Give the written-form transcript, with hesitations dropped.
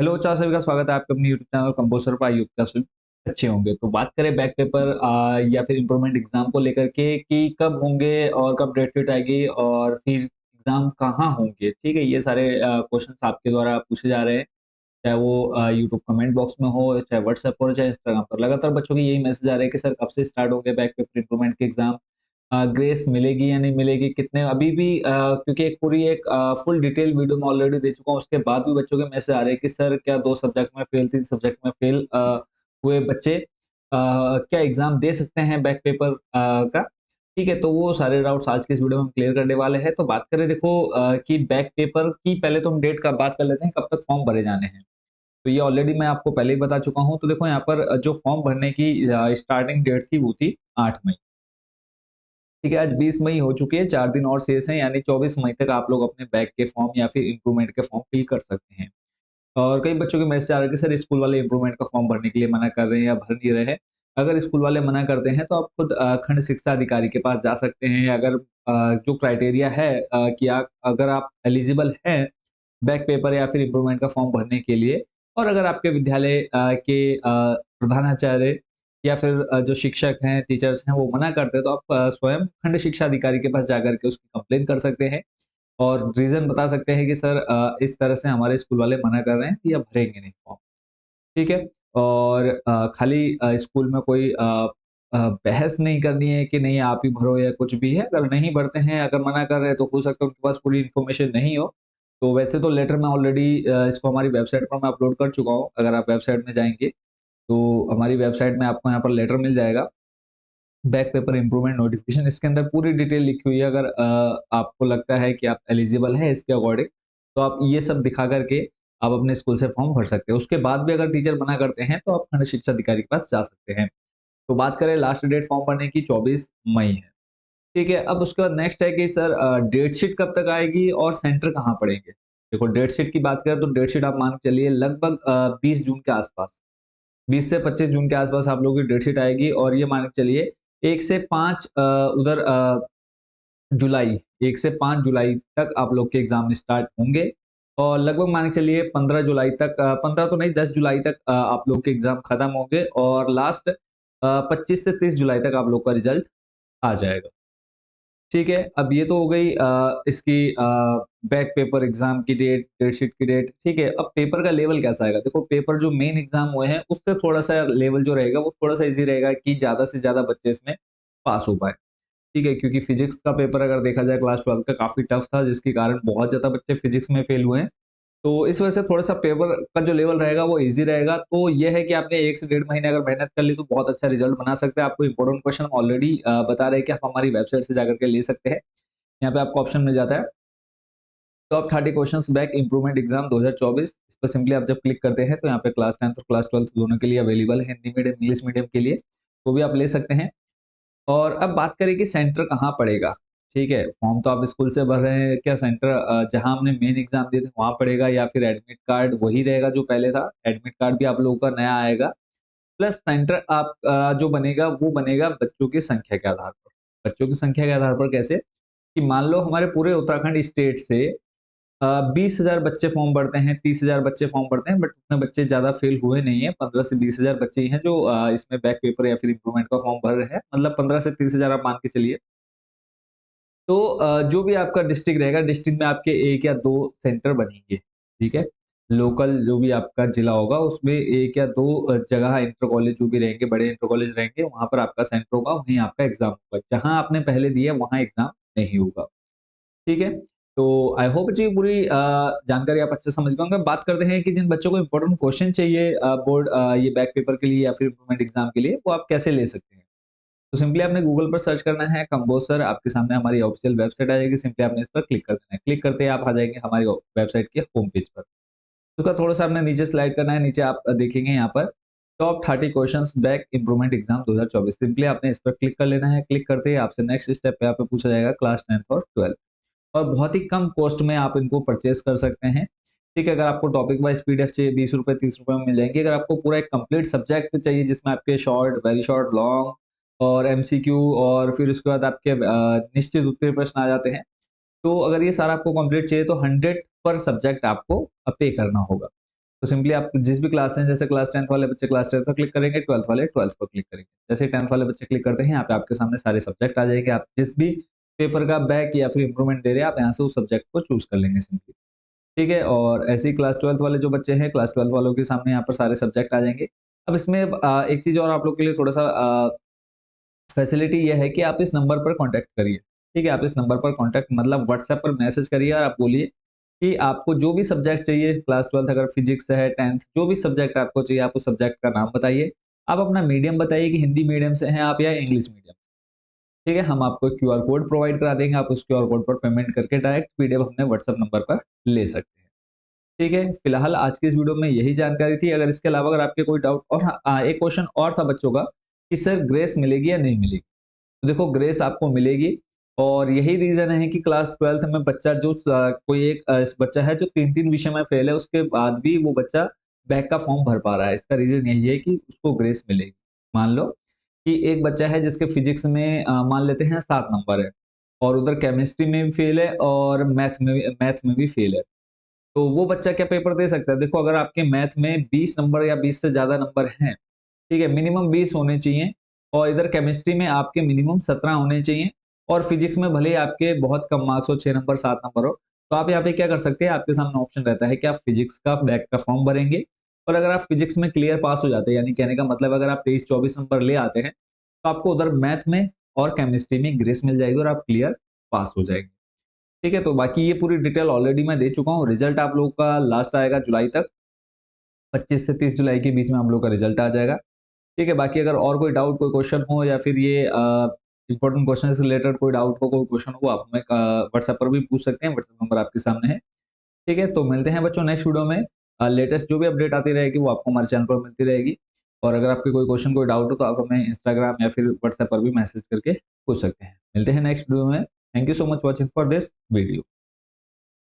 Hello, चार सभी का स्वागत है आपके अपने यूट्यूब चैनल कंपोजर पर। आई होप सभी अच्छे होंगे। तो बात करें बैक पेपर या फिर इम्प्रूवमेंट एग्जाम को लेकर के कि कब होंगे और कब डेट शीट आएगी और फिर एग्जाम कहाँ होंगे। ठीक है, ये सारे क्वेश्चंस आपके द्वारा पूछे जा रहे हैं, चाहे वो यूट्यूब कमेंट बॉक्स में हो, चाहे व्हाट्सएप पर हो, चाहे इंस्टाग्राम पर। लगातार बच्चों के यही मैसेज आ रहे हैं कि सर कब से स्टार्ट होंगे बैक पेपर इम्प्रूवमेंट के एग्जाम, ग्रेस मिलेगी या नहीं मिलेगी, कितने अभी भी क्योंकि एक पूरी एक फुल डिटेल वीडियो मैं ऑलरेडी दे चुका हूँ। उसके बाद भी बच्चों के मैसेज आ रहे हैं कि सर क्या 2 सब्जेक्ट में फेल, 3 सब्जेक्ट में फेल हुए बच्चे क्या एग्ज़ाम दे सकते हैं बैक पेपर का? ठीक है, तो वो सारे डाउट्स आज की इस वीडियो में हम क्लियर करने वाले हैं। तो बात करें देखो कि बैक पेपर की पहले तो हम डेट का बात कर लेते हैं, कब तक फॉर्म भरे जाने हैं। तो ये ऑलरेडी मैं आपको पहले ही बता चुका हूँ। तो देखो यहाँ पर जो फॉर्म भरने की स्टार्टिंग डेट थी वो थी 8 मई। ठीक है, आज 20 मई हो चुकी है, 4 दिन और शेष हैं, यानी 24 मई तक आप लोग अपने बैक के फॉर्म या फिर इम्प्रूवमेंट के फॉर्म फिल कर सकते हैं। और कई बच्चों के मैसेज आ रहे हैं कि सर स्कूल वाले इम्प्रूवमेंट का फॉर्म भरने के लिए मना कर रहे हैं या भर नहीं रहे हैं। अगर स्कूल वाले मना करते हैं तो आप खुद खंड शिक्षा अधिकारी के पास जा सकते हैं। अगर जो क्राइटेरिया है कि अगर आप एलिजिबल हैं बैक पेपर या फिर इम्प्रूवमेंट का फॉर्म भरने के लिए, और अगर आपके विद्यालय के प्रधानाचार्य या फिर जो शिक्षक हैं, टीचर्स हैं, वो मना करते हैं, तो आप स्वयं खंड शिक्षा अधिकारी के पास जाकर के उसकी कंप्लेन कर सकते हैं और रीज़न बता सकते हैं कि सर इस तरह से हमारे स्कूल वाले मना कर रहे हैं कि आप भरेंगे नहीं फॉर्म। ठीक है? और खाली स्कूल में कोई बहस नहीं करनी है कि नहीं आप ही भरो या कुछ भी है। अगर नहीं भरते हैं, अगर मना कर रहे हैं, तो हो सकता है उनके पास पूरी इन्फॉर्मेशन नहीं हो। तो वैसे तो लेटर मैं ऑलरेडी इसको हमारी वेबसाइट पर मैं अपलोड कर चुका हूँ। अगर आप वेबसाइट में जाएँगे, तो हमारी वेबसाइट में आपको यहाँ पर लेटर मिल जाएगा। बैक पेपर इम्प्रूवमेंट नोटिफिकेशन, इसके अंदर पूरी डिटेल लिखी हुई है। अगर आपको लगता है कि आप एलिजिबल हैं इसके अकॉर्डिंग, तो आप ये सब दिखा करके आप अपने स्कूल से फॉर्म भर सकते हैं। उसके बाद भी अगर टीचर मना करते हैं तो आप खंड शिक्षा अधिकारी के पास जा सकते हैं। तो बात करें लास्ट डेट फॉर्म भरने की, 24 मई है। ठीक है, अब उसके बाद नेक्स्ट है कि सर डेट शीट कब तक आएगी और सेंटर कहाँ पड़ेंगे। देखो, डेट शीट की बात करें तो डेट शीट आप मान के चलिए लगभग 20 जून के आसपास, 20 से 25 जून के आसपास आप लोगों की डेट शीट आएगी। और ये मान के चलिए 1 से 5 उधर जुलाई, 1 से 5 जुलाई तक आप लोग के एग्ज़ाम स्टार्ट होंगे और लगभग मान के चलिए 15 जुलाई तक, 15 तो नहीं, 10 जुलाई तक आप लोग के एग्ज़ाम खत्म होंगे और लास्ट 25 से 30 जुलाई तक आप लोग का रिज़ल्ट आ जाएगा। ठीक है, अब ये तो हो गई इसकी बैक पेपर एग्ज़ाम की डेट, डेट शीट की डेट। ठीक है, अब पेपर का लेवल कैसा आएगा? देखो, पेपर जो मेन एग्ज़ाम हुए हैं, उससे थोड़ा-सा लेवल जो रहेगा, वो थोड़ा-सा ईज़ी रहेगा कि ज़्यादा से ज़्यादा बच्चे इसमें पास हो पाएँ। ठीक है, क्योंकि फिज़िक्स का पेपर अगर देखा जाए क्लास 12 का काफ़ी टफ था, जिसके कारण बहुत ज़्यादा बच्चे फिज़िक्स में फेल हुए हैं। तो इस वजह से थोड़ा-सा पेपर का जो लेवल रहेगा वो ईज़ी रहेगा। तो ये है कि आपने 1 से डेढ़ महीने अगर मेहनत कर ली तो बहुत अच्छा रिज़ल्ट बना सकते हैं। आपको इम्पोर्टेंट क्वेश्चन ऑलरेडी बता रहे हैं कि आप हमारी वेबसाइट से जाकर के ले सकते हैं। यहाँ पे आपको ऑप्शन मिल जाता है top 30 questions back improvement exam 2024। इस पर सिंपली आप जब क्लिक करते हैं तो यहाँ पे क्लास 10th और क्लास 12th दोनों के लिए अवेलेबल है, हिंदी मीडियम, इंग्लिश मीडियम के लिए, वो भी आप ले सकते हैं। और अब बात करें कि सेंटर कहाँ पड़ेगा। ठीक है, फॉर्म तो आप स्कूल से भर रहे हैं, क्या सेंटर जहाँ हमने मेन एग्जाम दिए थे वहाँ पड़ेगा या फिर एडमिट कार्ड वही रहेगा जो पहले था? एडमिट कार्ड भी आप लोगों का नया आएगा, प्लस सेंटर आप जो बनेगा वो बनेगा बच्चों की संख्या के आधार पर। बच्चों की संख्या के आधार पर कैसे? कि मान लो हमारे पूरे उत्तराखंड स्टेट से 20,000 बच्चे फॉर्म भरते हैं, 30,000 बच्चे फॉर्म भरते हैं, बट उतने बच्चे ज़्यादा फेल हुए नहीं हैं। 15 से 20,000 बच्चे ही हैं जो इसमें बैक पेपर या फिर इम्प्रूवमेंट का फॉर्म भर रहे हैं। मतलब 15 से 30,000 आप मान के चलिए। तो जो भी आपका डिस्ट्रिक्ट रहेगा, डिस्ट्रिक्ट में आपके 1 या 2 सेंटर बनेंगे, ठीक है? लोकल जो भी आपका जिला होगा उसमें 1 या 2 जगह इंटर कॉलेज जो भी रहेंगे, बड़े इंटर कॉलेज रहेंगे, वहाँ पर आपका सेंटर होगा, वहीं आपका एग्ज़ाम होगा। जहाँ आपने पहले दिया वहाँ एग्ज़ाम नहीं होगा। ठीक है? तो आई होप जी पूरी जानकारी आप अच्छे से समझ गए होंगे। बात करते हैं कि जिन बच्चों को इम्पोर्टेंट क्वेश्चन चाहिए बोर्ड ये बैक पेपर के लिए या फिर इम्प्रूवमेंट एग्जाम के लिए, वो आप कैसे ले सकते हैं? तो सिंपली आपने गूगल पर सर्च करना है कंपोज़र, आपके सामने हमारी ऑफिशियल वेबसाइट आ जाएगी, सिंपली आपने इस पर क्लिक कर देना है। क्लिक करते ही आप आ जाएँगे हमारी वेबसाइट के होम पेज पर। उसका थोड़ा-सा आपने नीचे स्लाइड करना है, नीचे आप देखेंगे यहाँ पर top 30 questions back improvement exam 2024। Simply आपने इस पर क्लिक कर लेना है। क्लिक करते ही आपसे नेक्स्ट स्टेप पे आपसे पूछा जाएगा क्लास 10th और 12th, और बहुत ही कम कॉस्ट में आप इनको परचेज़ कर सकते हैं। ठीक है, अगर आपको टॉपिक वाइज़ पीडीएफ चाहिए ₹20 ₹30 में मिल जाएँगी। अगर आपको पूरा एक कंप्लीट सब्जेक्ट चाहिए जिसमें आपके शॉर्ट, वेरी शॉर्ट, लॉन्ग और एमसीक्यू और फिर उसके बाद आपके निश्चित उत्तरीय प्रश्न आ जाते हैं। तो अगर ये सारा आपको कंप्लीट चाहिए तो 100 पर सब्जेक्ट आपको पे करना होगा। तो सिंपली आप जिस भी क्लास हैं, जैसे क्लास 10th वाले बच्चे क्लास 10th पर क्लिक करेंगे, 12th वाले 12th पर क्लिक करेंगे। जैसे 10th वाले बच्चे क्लिक करते हैं, यहाँ पे आपके सामने सारे सब्जेक्ट आ जाएंगे। आप जिस भी पेपर का बैक या फिर इंप्रूवमेंट दे रहे हैं, आप यहाँ से उस सब्जेक्ट को चूज कर लेंगे सिंपली। ठीक है, और ऐसे ही क्लास 12th वाले जो बच्चे हैं, क्लास 12th वालों के सामने यहाँ पर सारे सब्जेक्ट आ जाएंगे। अब इसमें एक चीज़ और आप लोग के लिए थोड़ा सा फैसिलिटी ये है कि आप इस नंबर पर कॉन्टैक्ट करिए। ठीक है, आप इस नंबर पर कॉन्टैक्ट मतलब व्हाट्सएप पर मैसेज करिए और आप बोलिए कि आपको जो भी सब्जेक्ट चाहिए, क्लास 12th अगर फिजिक्स है, 10th जो भी सब्जेक्ट आपको चाहिए, आप उस सब्जेक्ट का नाम बताइए। आप अपना मीडियम बताइए कि हिंदी मीडियम से हैं आप या इंग्लिश मीडियम। ठीक है, हम आपको क्यूआर कोड प्रोवाइड करा देंगे, आप उस क्यूआर कोड पर पेमेंट करके डायरेक्ट पीडीएफ अपने व्हाट्सएप नंबर पर ले सकते हैं। ठीक है, फिलहाल आज की इस वीडियो में यही जानकारी थी। अगर इसके अलावा अगर आपके कोई डाउट और हाँ, एक क्वेश्चन और था बच्चों का कि सर ग्रेस मिलेगी या नहीं मिलेगी? तो देखो ग्रेस आपको मिलेगी और यही रीज़न है कि क्लास 12th में बच्चा जो कोई एक बच्चा है जो 3-3 विषय में फेल है, उसके बाद भी वो बच्चा बैक का फॉर्म भर पा रहा है। इसका रीज़न यही है कि उसको ग्रेस मिलेगी। मान लो कि एक बच्चा है जिसके फिजिक्स में मान लेते हैं 7 नंबर है और उधर केमिस्ट्री में भी फेल है और मैथ में भी फेल है। तो वो बच्चा क्या पेपर दे सकता है? देखो अगर आपके मैथ में 20 नंबर या 20 से ज़्यादा नंबर हैं, ठीक है, मिनिमम 20 होने चाहिए और इधर केमिस्ट्री में आपके मिनिमम 17 होने चाहिए और फिजिक्स में भले ही आपके बहुत कम मार्क्स हो, 6 नंबर 7 नंबर हो, तो आप यहाँ पे क्या कर सकते हैं, आपके सामने ऑप्शन रहता है कि आप फिजिक्स का बैक का फॉर्म भरेंगे और अगर आप फिजिक्स में क्लियर पास हो जाते हैं, यानी कहने का मतलब अगर आप 23-24 नंबर ले आते हैं, तो आपको उधर मैथ में और केमिस्ट्री में ग्रेस मिल जाएगी और आप क्लियर पास हो जाएंगे। ठीक है, तो बाकी ये पूरी डिटेल ऑलरेडी मैं दे चुका हूँ। रिजल्ट आप लोगों का लास्ट आएगा जुलाई तक, 25 से 30 जुलाई के बीच में हम लोग का रिजल्ट आ जाएगा। ठीक है, बाकी अगर और कोई डाउट, कोई क्वेश्चन हो या फिर ये इंपॉर्टेंट क्वेश्चन से रिलेटेड कोई डाउट हो, कोई क्वेश्चन हो, आप हमें व्हाट्सएप पर भी पूछ सकते हैं। व्हाट्सएप नंबर आपके सामने है। ठीक है, तो मिलते हैं बच्चों नेक्स्ट वीडियो में। लेटेस्ट जो भी अपडेट आती रहेगी वो आपको हमारे चैनल पर मिलती रहेगी और अगर आपके कोई क्वेश्चन, कोई डाउट हो तो आप हमें इंस्टाग्राम या फिर व्हाट्सएप पर भी मैसेज करके पूछ सकते हैं। मिलते हैं नेक्स्ट वीडियो में। Thank you so much watching for this video.